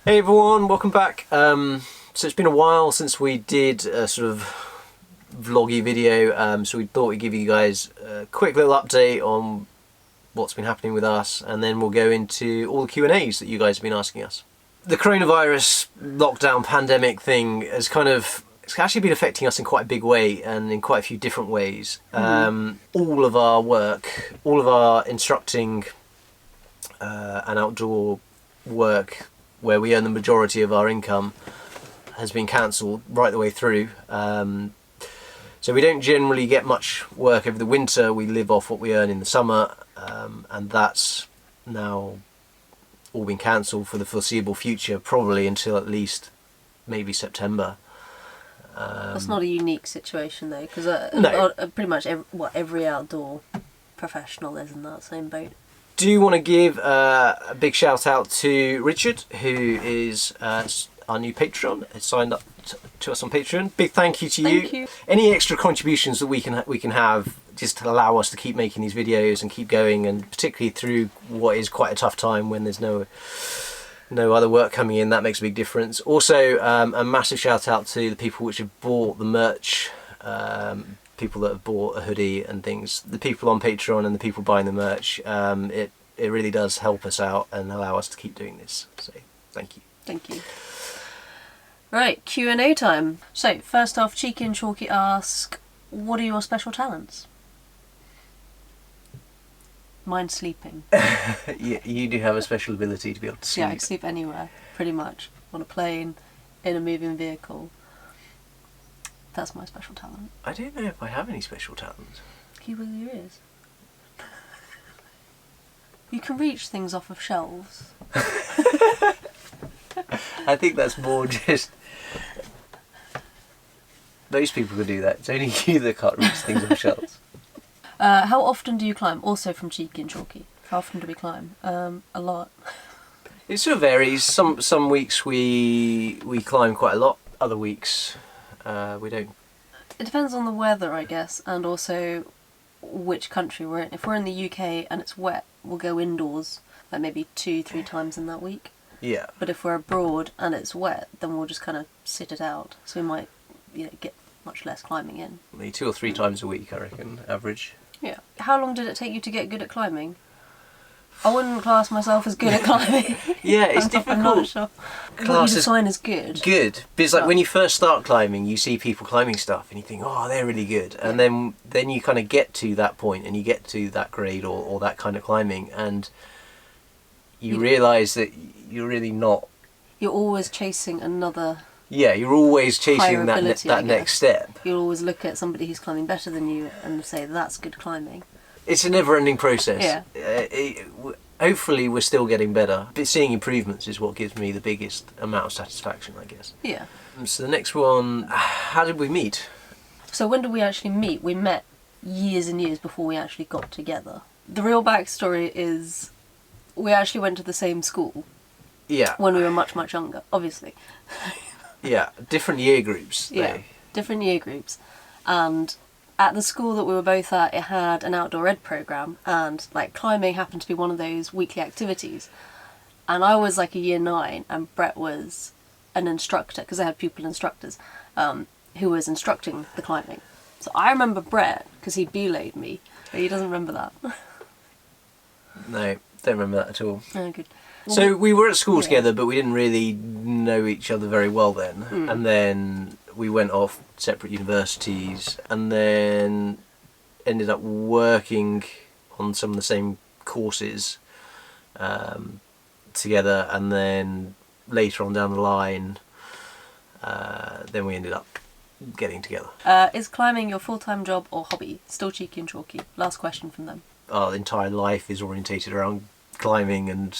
Hey everyone, welcome back. So it's been a while since we did a sort of vloggy video, so we thought we'd give you guys a quick little update on what's been happening with us, and then we'll go into all the Q&As that you guys have been asking us. The coronavirus lockdown pandemic thing has it's actually been affecting us in quite a big way and in quite a few different ways. All of our work, all of our instructing and outdoor work where we earn the majority of our income has been cancelled right the way through. So we don't generally get much work over the winter. We live off what we earn in the summer, and that's now all been cancelled for the foreseeable future, probably until at least maybe September. That's not a unique situation though, because No. pretty much every outdoor professional is in that same boat. Do you want to give a big shout out to Richard, who is our new patron, has signed up to us on Patreon. Big thank you to you. Thank you. Any extra contributions that we can have just to allow us to keep making these videos and keep going, and particularly through what is quite a tough time when there's no other work coming in, that makes a big difference. Also, a massive shout out to the people which have bought the merch, people that have bought a hoodie and things, the people on Patreon and the people buying the merch. It really does help us out and allow us to keep doing this, so thank you. Thank you. Right, Q&A time. So, first off, Cheeky and Chalky ask, what are your special talents? Mine's sleeping. You do have a special ability to be able to sleep. Yeah, I can sleep anywhere, pretty much. On a plane, in a moving vehicle. That's my special talent. I don't know if I have any special talent. Keep with your ears. You can reach things off of shelves. I think that's more just... Most people can do that. It's only you that can't reach things on shelves. How often do you climb? Also from Cheeky and Chalky. How often do we climb? A lot. It sort of varies. Some weeks we climb quite a lot. Other weeks we don't. It depends on the weather, I guess, and also which country we're in. If we're in the UK and it's wet, we'll go indoors like maybe 2-3 times in that week. Yeah. But if we're abroad and it's wet, then we'll just kind of sit it out. So we might, get much less climbing in. Maybe 2 or 3 times a week, I reckon, average. Yeah. How long did it take you to get good at climbing? I wouldn't class myself as good at climbing. Yeah, it's difficult. I'm not sure. What you define as good? Good. Because like when you first start climbing, you see people climbing stuff and you think, oh, they're really good. And then you kind of get to that point and you get to that grade or that kind of climbing, and you realise that you're really not... You're always chasing another... Yeah, you're always chasing that ability, next step. You'll always look at somebody who's climbing better than you and say, that's good climbing. It's a never-ending process. Yeah. Hopefully we're still getting better, but seeing improvements is what gives me the biggest amount of satisfaction, I guess. Yeah. So the next one, how did we meet? So when did we actually meet? We met years and years before we actually got together. The real backstory is we actually went to the same school. Yeah. When we were much, much younger, obviously. Yeah, different year groups. Yeah, different year groups. And at the school that we were both at, it had an outdoor ed programme, and like climbing happened to be one of those weekly activities. And I was like a year 9 and Brett was an instructor, because I had pupil instructors, who was instructing the climbing. So I remember Brett because he belayed me, but he doesn't remember that. No, don't remember that at all. Oh, good. So we were at school together, but we didn't really know each other very well then. And then we went off separate universities and then ended up working on some of the same courses together, and then later on down the line then we ended up getting together. Is climbing your full-time job or hobby? Still Cheeky and Chalky. Last question from them. Our entire life is orientated around climbing, and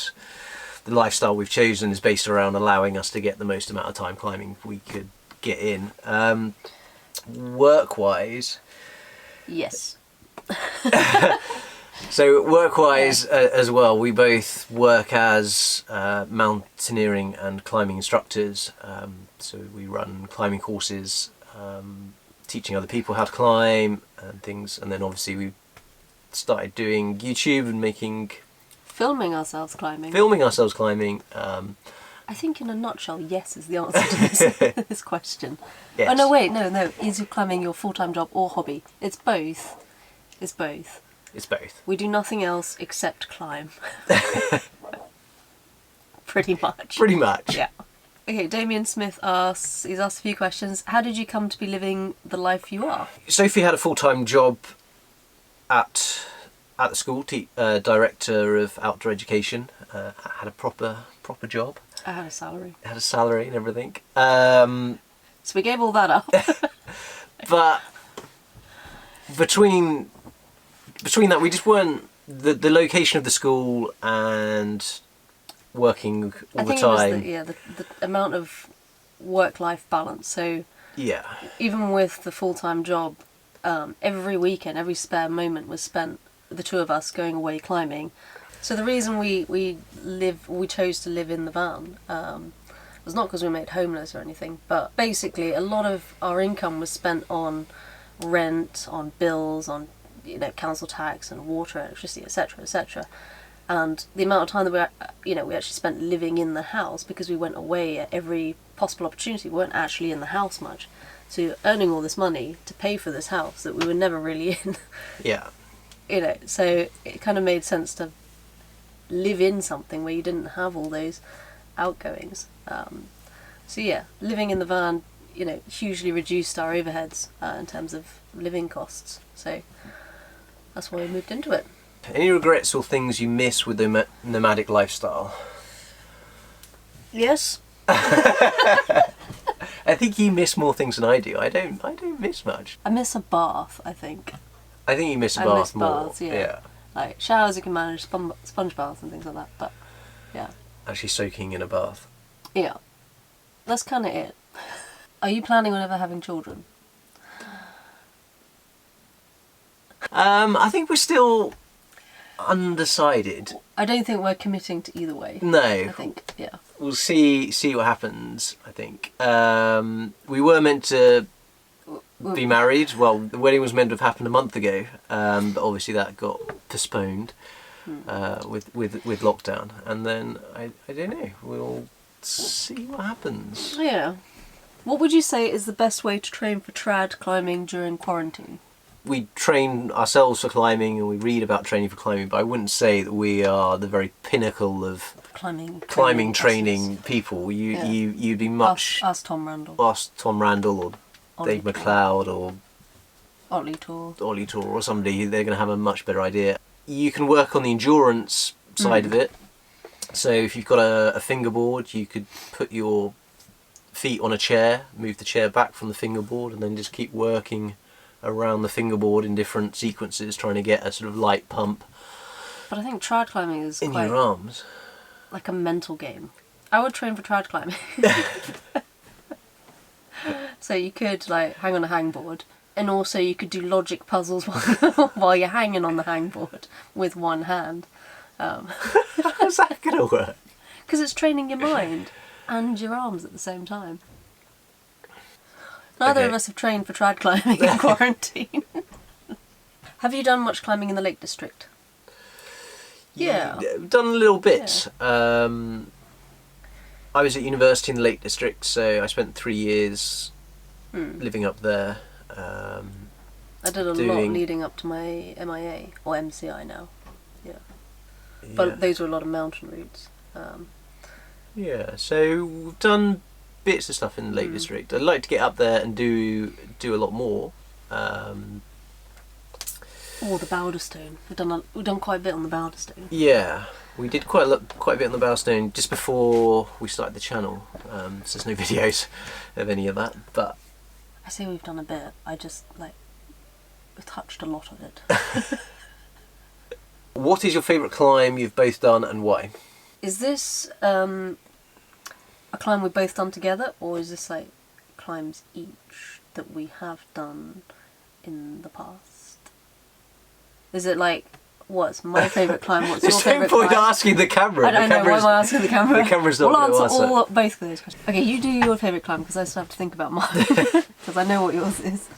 the lifestyle we've chosen is based around allowing us to get the most amount of time climbing we could get in. Work-wise... Yes. So work-wise as well, we both work as mountaineering and climbing instructors. So we run climbing courses, teaching other people how to climb and things, and then obviously we started doing YouTube and filming ourselves climbing, I think in a nutshell, yes is the answer to this question. Yes. Oh no, wait, no. Is climbing your full-time job or hobby? It's both. It's both. It's both. We do nothing else except climb. Pretty much. Pretty much. Yeah. Okay, Damien Smith asks, he's asked a few questions. How did you come to be living the life you are? Sophie had a full-time job at the school, director of outdoor education. Had a proper job. I had a salary. Had a salary and everything. So we gave all that up. But between that, we just weren't the location of the school and working all the time. It was the amount of work-life balance. So yeah, even with the full-time job, every weekend, every spare moment was spent the two of us going away climbing. So the reason we chose to live in the van was not because we were made homeless or anything, but basically a lot of our income was spent on rent, on bills, on council tax and water, electricity, etc., etc. And the amount of time that we actually spent living in the house, because we went away at every possible opportunity. We weren't actually in the house much, so earning all this money to pay for this house that we were never really in. Yeah. So it kind of made sense to live in something where you didn't have all those outgoings. So yeah, living in the van, hugely reduced our overheads in terms of living costs. So that's why we moved into it. Any regrets or things you miss with the nomadic lifestyle? Yes. I think you miss more things than I do. I don't miss much. I miss a bath, I think. I think you miss a I bath miss more. baths, yeah. Like showers, you can manage, sponge baths and things like that, but yeah. Actually soaking in a bath. Yeah. That's kind of it. Are you planning on ever having children? I think we're still undecided. I don't think we're committing to either way. No. I think, yeah. We'll see what happens, I think. We were meant to be married. Well, the wedding was meant to have happened a month ago, but obviously that got postponed with lockdown. And then, I don't know, we'll see what happens. Yeah. What would you say is the best way to train for trad climbing during quarantine? We train ourselves for climbing and we read about training for climbing, but I wouldn't say that we are the very pinnacle of climbing training people. You'd be much... Us Tom Randall. Us Tom Randall or Ollie Dave McLeod or Ollie Tour or somebody. They're going to have a much better idea. You can work on the endurance side of it. So if you've got a fingerboard, you could put your feet on a chair, move the chair back from the fingerboard, and then just keep working around the fingerboard in different sequences, trying to get a sort of light pump. But I think trad climbing is in quite your arms, like a mental game. I would train for trad climbing. So you could hang on a hangboard, and also you could do logic puzzles while you're hanging on the hangboard with one hand. How's that going to work? Because it's training your mind and your arms at the same time. Neither of us have trained for trad climbing in quarantine. Have you done much climbing in the Lake District? Yeah. Done a little bit. Yeah. I was at university in the Lake District, so I spent 3 years living up there. I did a lot leading up to my MIA, or MCI now. Yeah. But those were a lot of mountain routes. Yeah, so we've done bits of stuff in the Lake District. I'd like to get up there and do a lot more. Or the Boulderstone. We've done quite a bit on the Boulderstone. Yeah, we did quite a bit on the Boulderstone just before we started the channel. So there's no videos of any of that. But I say we've done a bit. I just we've touched a lot of it. What is your favourite climb you've both done and why? Is this a climb we've both done together, or is this climbs each that we have done in the past? Is it what's my favourite climb? What's your favourite climb? There's no point asking the camera. I don't know, why am I asking the camera? The camera's not going to answer. We'll answer both of those questions. Okay, you do your favourite climb, because I still have to think about mine. Because I know what yours is.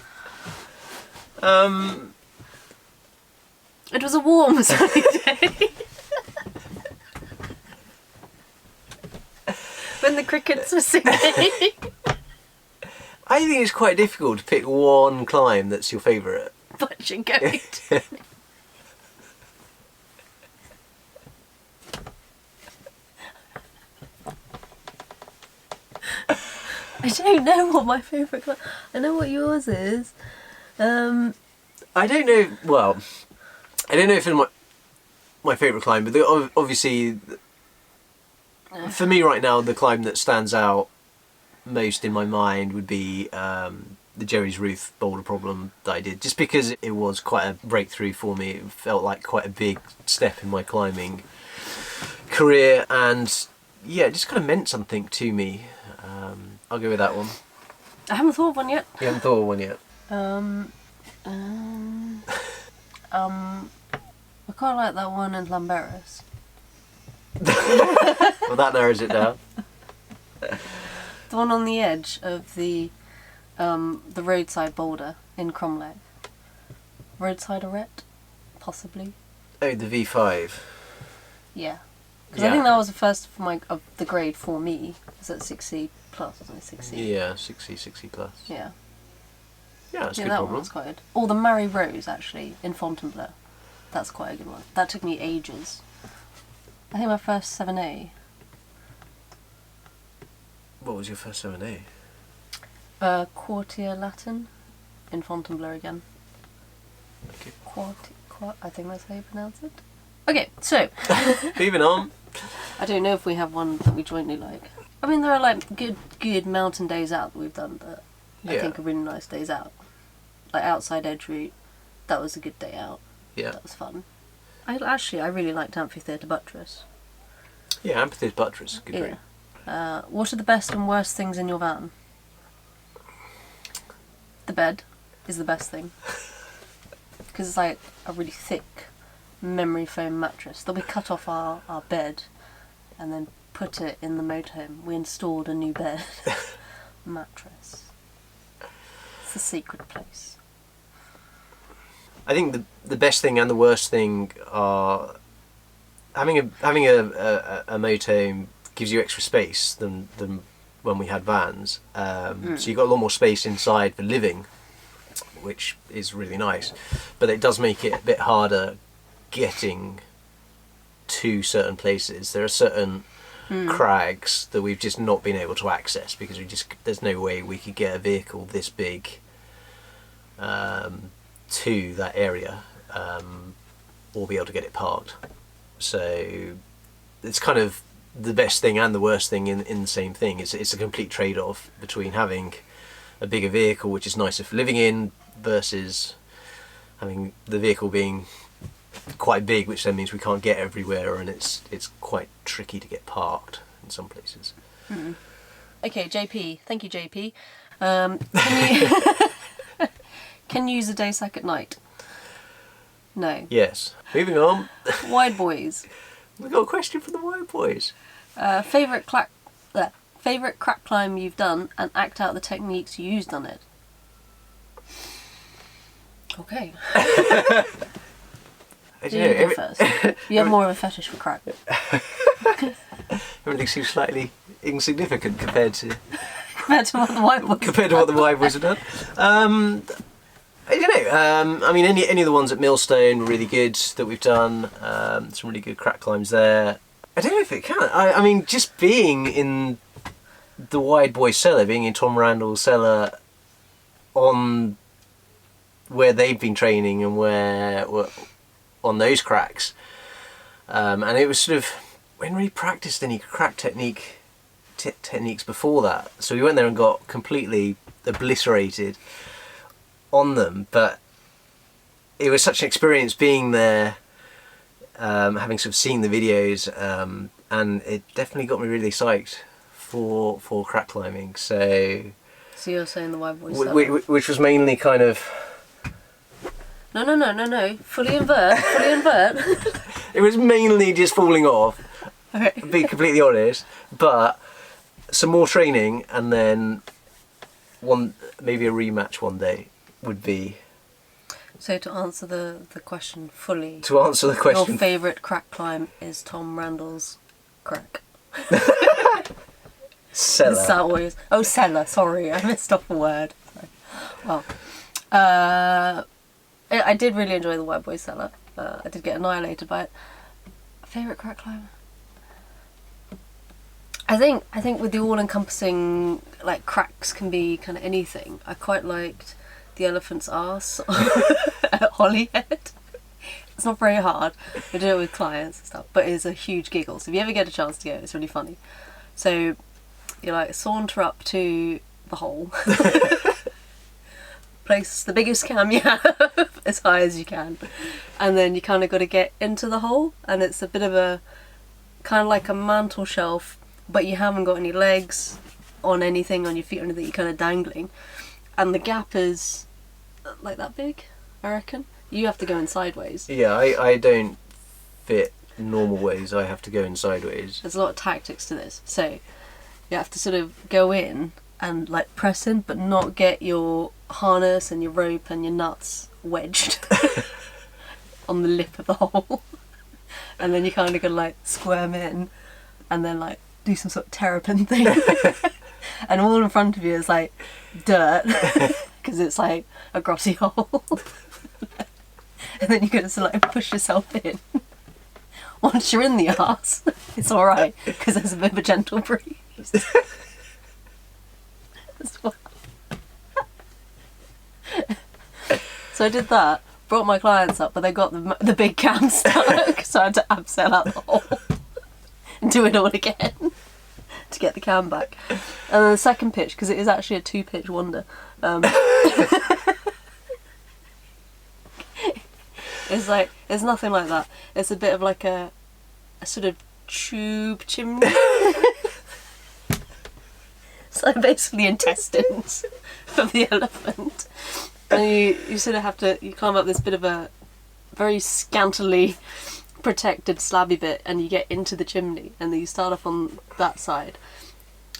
It was a warm sunny day. when the crickets were singing. I think it's quite difficult to pick one climb that's your favourite. But you're going to. I don't know what my favourite climb. I know what yours is. I don't know. Well, I don't know if it's my favourite climb, but obviously, for me right now, the climb that stands out most in my mind would be the Jerry's Roof boulder problem that I did, just because it was quite a breakthrough for me. It felt like quite a big step in my climbing career, and yeah, it just kind of meant something to me. I'll go with that one. I haven't thought of one yet. You haven't thought of one yet? I quite like that one in Llanberis. Well, that narrows it down. The one on the edge of the roadside boulder in Cromlech. Roadside arete, possibly. Oh, the V5. Yeah. Because I think that was the first of the grade for me. Was at 6C plus, wasn't it? 6C. Yeah, 6C plus. Yeah. Yeah, that's a good that problem. one was quite good. Or the Mary Rose, actually, in Fontainebleau. That's quite a good one. That took me ages. I think my first 7A. What was your first 7A? Quartier Latin in Fontainebleau again. Okay. I think that's how you pronounce it. Okay, so. Moving on. I don't know if we have one that we jointly like. I mean, there are like good mountain days out that we've done that I think are really nice days out. Like outside Edelrid, that was a good day out. Yeah. That was fun. I really liked Amphitheatre Buttress. Yeah, Amphitheatre Buttress, good grade. What are the best and worst things in your van? The bed is the best thing. Because it's like a really thick memory foam mattress that we cut off our bed and then put it in the motorhome. We installed a new bed mattress. It's a secret place. I think the best thing and the worst thing are having a motorhome gives you extra space than when we had vans. So you've got a lot more space inside for living, which is really nice. But it does make it a bit harder getting to certain places. There are certain crags that we've just not been able to access because there's no way we could get a vehicle this big to that area or be able to get it parked. So it's kind of the best thing and the worst thing in the same thing. It's a complete trade-off between having a bigger vehicle, which is nicer for living in, versus having the vehicle being quite big, which then means we can't get everywhere, and it's quite tricky to get parked in some places. Okay, JP. Thank you, JP. Can you use a day sack at night? No. Yes. Moving on. Wide boys. We've got a question from the Wide Boys. Favourite crack climb you've done and act out the techniques you used on it. Okay. You go first. You have more of a fetish for crack. Everything seems slightly insignificant compared to what the Wide Boys have done. I don't know. I mean, any of the ones at Millstone were really good that we've done. Some really good crack climbs there. I don't know if it can. I mean, just being in the Wide Boy cellar, being in Tom Randall's cellar on where they've been training and where on those cracks, and it was sort of we hadn't really practiced any crack techniques before that, so we went there and got completely obliterated on them. But it was such an experience being there, having sort of seen the videos, and it definitely got me really psyched for crack climbing. So you're saying the Wide Boys, which was mainly kind of no. Fully invert. It was mainly just falling off. Okay. To be completely honest, but some more training and then maybe a rematch one day would be. So to answer the question fully. To answer the question. Your favourite crack climb is Tom Randall's crack. Cellar. Is that what it is? Oh, cellar. Sorry, I missed off a word. Well, I did really enjoy the White Boy cellar. I did get annihilated by it. Favourite crack climber? I think with the all-encompassing, like, cracks can be kind of anything. I quite liked the elephant's arse at Holyhead. It's not very hard. We do it with clients and stuff, but it's a huge giggle. So if you ever get a chance to go, it's really funny. So you like saunter up to the hole, place the biggest cam you have as high as you can, and then you kind of got to get into the hole, and it's a bit of a kind of like a mantle shelf, but you haven't got any legs on anything on your feet or anything. You're kind of dangling, and the gap is like that big, I reckon. You have to go in sideways. Yeah, I don't fit normal ways. I have to go in sideways. There's a lot of tactics to this. So you have to sort of go in and like press in, but not get your harness and your rope and your nuts wedged on the lip of the hole. And then you kind of gotta like squirm in and then like do some sort of terrapin thing. And all in front of you is like dirt because it's like a grassy hole. And then you gotta sort of like push yourself in. Once you're in the arse, it's alright because there's a bit of a gentle breeze. So I did that, brought my clients up, but they got the big cam stuck, so I had to abseil out the hole and do it all again to get the cam back. And then the second pitch, because it is actually a 2-pitch wonder, it's like, it's nothing like that. It's a bit of like a sort of tube chimney. It's like basically intestines of the elephant. And you sort of have to, you climb up this bit of a very scantily protected slabby bit and you get into the chimney, and then you start off on that side,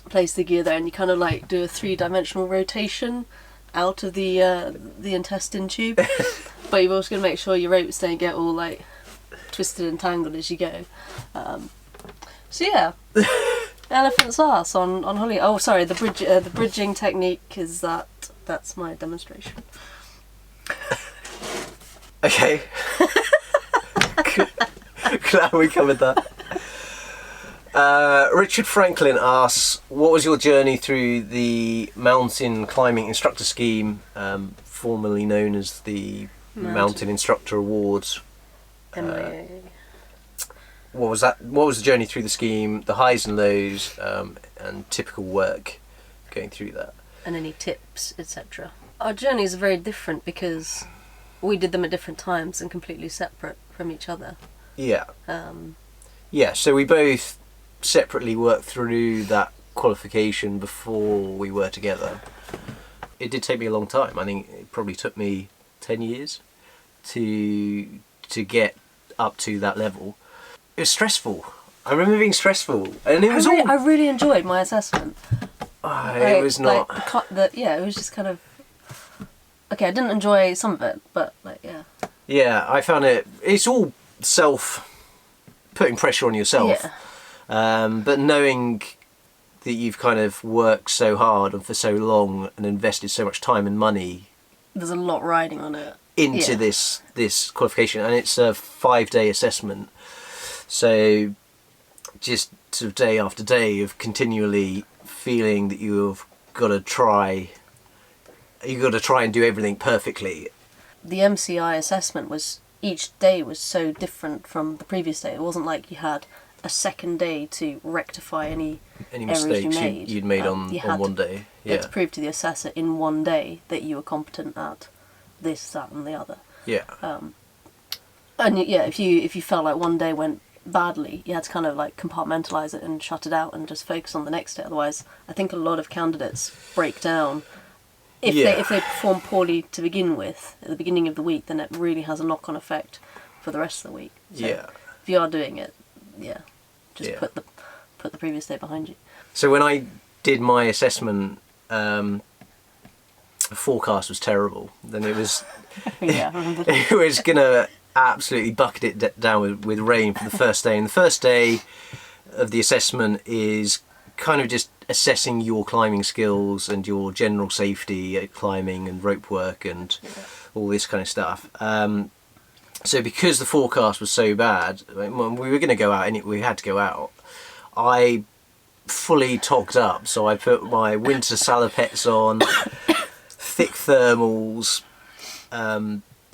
place the gear there, and you kind of like do a 3-dimensional rotation out of the intestine tube. But you've also got to make sure your ropes don't get all like twisted and tangled as you go. So yeah, elephant's arse on Holly. Oh, sorry, the bridging technique is that's my demonstration. Okay. Glad we covered that. Richard Franklin asks, what was your journey through the mountain climbing instructor scheme, formerly known as the Mountain Instructor Awards? What was that? What was the journey through the scheme, the highs and lows, and typical work going through that? And any tips, etc. Our journeys are very different because we did them at different times and completely separate from each other. Yeah. Yeah, so we both separately worked through that qualification before we were together. It did take me a long time. I think it probably took me 10 years to get up to that level. It was stressful. I remember being stressful, and it was I really enjoyed my assessment. It was not. It was just kind of okay. I didn't enjoy some of it, but like yeah. Yeah, I found it's all putting pressure on yourself. Yeah. But knowing that you've kind of worked so hard and for so long and invested so much time and money. There's a lot riding on it. Into this qualification, and it's a 5-day assessment. So just sort of day after day of continually feeling that you've got to try and do everything perfectly. The MCI assessment was, each day was so different from the previous day. It wasn't like you had a second day to rectify any mistakes you'd made on one day. You had to prove to the assessor in one day that you were competent at this, that and the other. Yeah. And yeah, if you felt like one day went badly, you had to kind of like compartmentalise it and shut it out and just focus on the next day. Otherwise, I think a lot of candidates break down. If they perform poorly to begin with at the beginning of the week, then it really has a knock-on effect for the rest of the week. So if you are doing it, put the previous day behind you. So when I did my assessment, the forecast was terrible. Then it was it was gonna absolutely bucket it down with rain for the first day. And the first day of the assessment is kind of just assessing your climbing skills and your general safety at climbing and rope work and all this kind of stuff. So because the forecast was so bad, when we were going to go out and we had to go out, I fully togged up. So I put my winter salopettes on, thick thermals,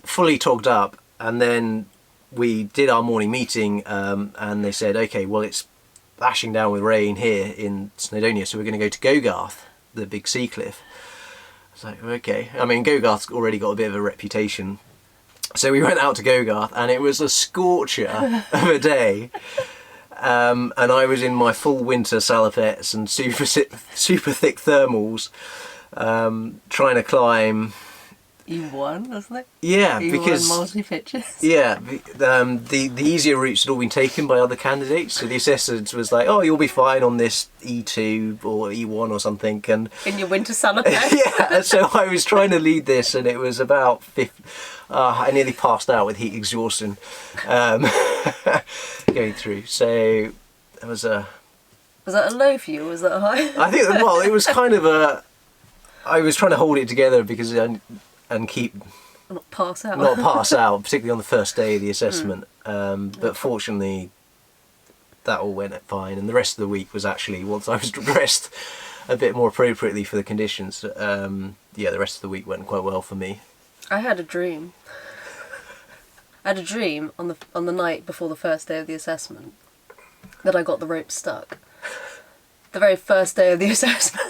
fully togged up, and then we did our morning meeting, and they said, okay, well, it's lashing down with rain here in Snowdonia, so we're going to go to Gogarth, the big sea cliff. I was like, okay. I mean, Gogarth's already got a bit of a reputation. So we went out to Gogarth, and it was a scorcher of a day. And I was in my full winter salopettes and super thick thermals, trying to climb. You won, wasn't it? Yeah, you because won multi-pitches. Yeah, the easier routes had all been taken by other candidates. So the assessor was like, "Oh, you'll be fine on this E2 or E1 or something." And in your winter salopette. yeah, so I was trying to lead this, and it was about I nearly passed out with heat exhaustion going through. So it was a. Was that a low for you, or was that a high? I think, well, it was kind of a. I was trying to hold it together because and keep not pass out, particularly on the first day of the assessment. But fortunately, that all went fine, and the rest of the week was actually, once I was dressed a bit more appropriately for the conditions, the rest of the week went quite well for me. I had a dream. I had a dream on the night before the first day of the assessment that I got the rope stuck. The very first day of the assessment.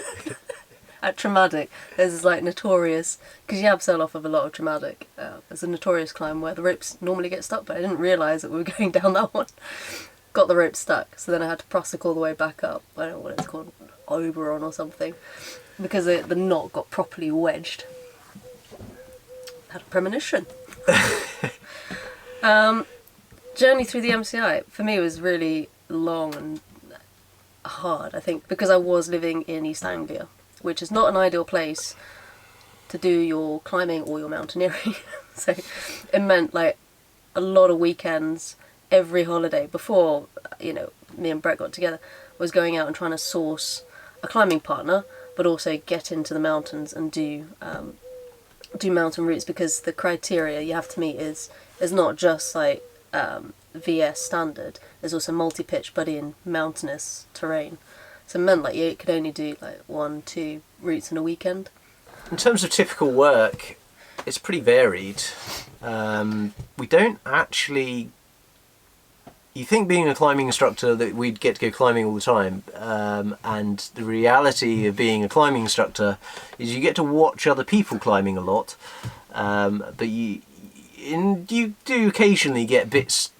At Traumatic, there's this like notorious, because you abseil off of a lot of Traumatic, there's a notorious climb where the ropes normally get stuck, but I didn't realise that we were going down that one. Got the rope stuck, so then I had to prosec all the way back up. I don't know what it's called, Oberon or something, because the knot got properly wedged. Had a premonition. Journey through the MCI, for me, was really long and hard, I think, because I was living in East Anglia, which is not an ideal place to do your climbing or your mountaineering. So it meant like a lot of weekends, every holiday before, me and Brett got together, was going out and trying to source a climbing partner, but also get into the mountains and do mountain routes, because the criteria you have to meet is not just like VS standard, there's also multi-pitch but in mountainous terrain. So it meant like you could only do like 1-2 routes in a weekend. In terms of typical work, it's pretty varied. We don't actually. You think being a climbing instructor that we'd get to go climbing all the time, and the reality of being a climbing instructor is you get to watch other people climbing a lot, but you do occasionally get bits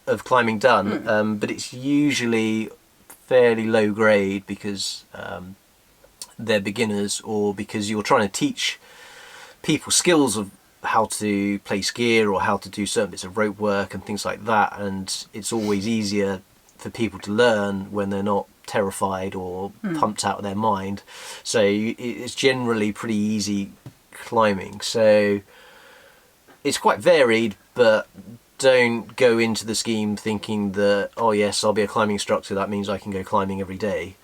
of climbing done, but it's usually fairly low grade because they're beginners, or because you're trying to teach people skills of how to place gear or how to do certain bits of rope work and things like that, and it's always easier for people to learn when they're not terrified or pumped out of their mind. So it's generally pretty easy climbing. So it's quite varied, but don't go into the scheme thinking that, oh yes, I'll be a climbing instructor, that means I can go climbing every day.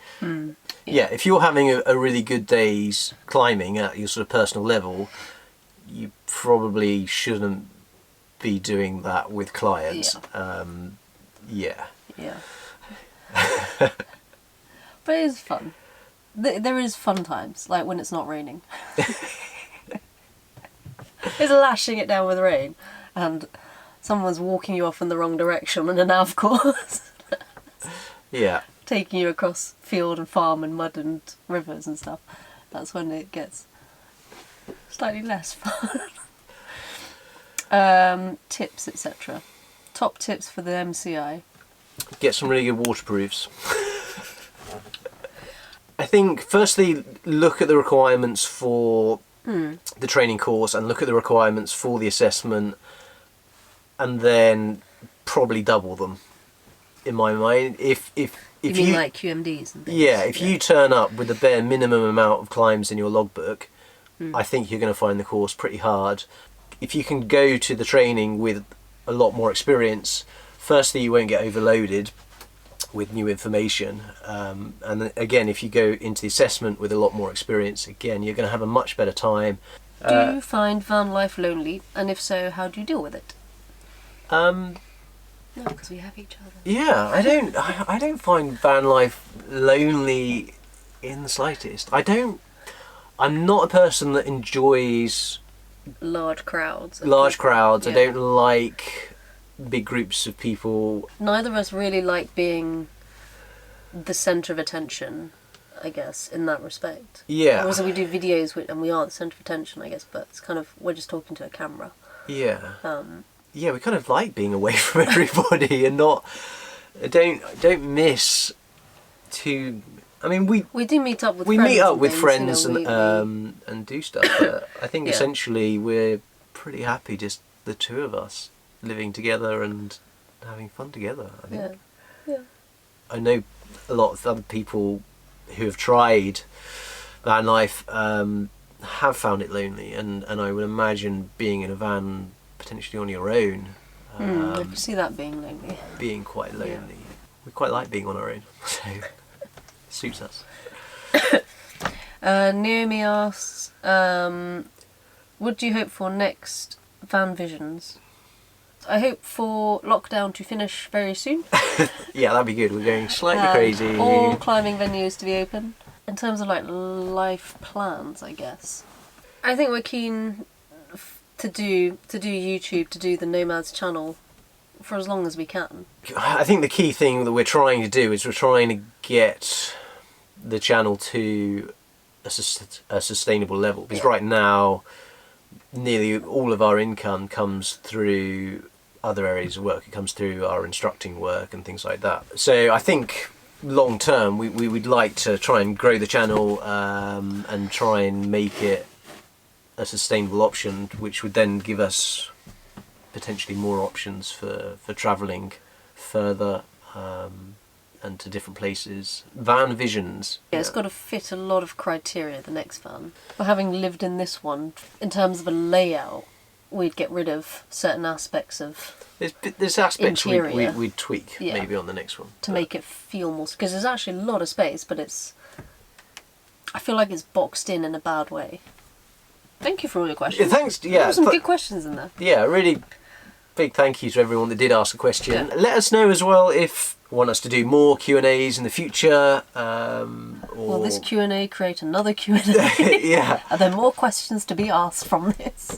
Yeah, if you're having a really good day's climbing at your sort of personal level, you probably shouldn't be doing that with clients. Yeah. But it is fun. There is fun times, like when it's not raining. It's lashing it down with rain, and someone's walking you off in the wrong direction on a nav course. Yeah. Taking you across field and farm and mud and rivers and stuff. That's when it gets slightly less fun. Tips, etc. Top tips for the MCI. Get some really good waterproofs. I think firstly look at the requirements for the training course and look at the requirements for the assessment, and then probably double them, in my mind. If you mean like QMDs and things? Yeah, if you turn up with the bare minimum amount of climbs in your logbook, I think you're going to find the course pretty hard. If you can go to the training with a lot more experience, firstly you won't get overloaded, with new information. And then again, if you go into the assessment with a lot more experience, again, you're going to have a much better time. Do you find van life lonely? And if so, how do you deal with it? No, because we have each other. Yeah, I don't find van life lonely in the slightest. I'm not a person that enjoys large crowds. Large crowds. Yeah. I don't like big groups of people. Neither of us really like being the centre of attention, I guess, in that respect. Yeah. Also, we do videos and we are the centre of attention, I guess, but it's kind of, we're just talking to a camera. Yeah. Yeah, we kind of like being away from everybody and not. I don't miss too. I mean, we do meet up with we friends. meet up and with things, friends you know, and do stuff. But I think Yeah. essentially we're pretty happy just the two of us living together and having fun together. I think. Yeah. I know a lot of other people who have tried van life have found it lonely, and I would imagine being in a van potentially on your own I can see that being lonely. being quite lonely. Yeah. We quite like being on our own, so suits us. Naomi asks, what do you hope for next Van Visions? I hope for lockdown to finish very soon. Yeah, that'd be good. We're going slightly crazy. All climbing venues to be open. In terms of like life plans, I guess. I think we're keen to do YouTube, to do the Nomads channel for as long as we can. I think the key thing that we're trying to do is we're trying to get the channel to a sustainable level, because right now nearly all of our income comes through other areas of work. It comes through our instructing work and things like that. So I think long term we would like to try and grow the channel and try and make it a sustainable option, which would then give us potentially more options for travelling further and to different places. Van Visions. Yeah, it's got to fit a lot of criteria, the next van. But having lived in this one, in terms of a layout, we'd get rid of certain aspects of There's aspects interior. we'd tweak maybe on the next one. To make it feel more... Because there's actually a lot of space, but it's... I feel like it's boxed in a bad way. Thank you for all your questions. Yeah, thanks. There were some good questions in there. Yeah, really big thank you to everyone that did ask a question. Yeah. Let us know as well if you want us to do more Q&As in the future. Will this Q&A create another Q&A? Yeah. Are there more questions to be asked from this?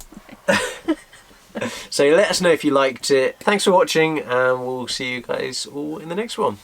So let us know if you liked it. Thanks for watching, and we'll see you guys all in the next one.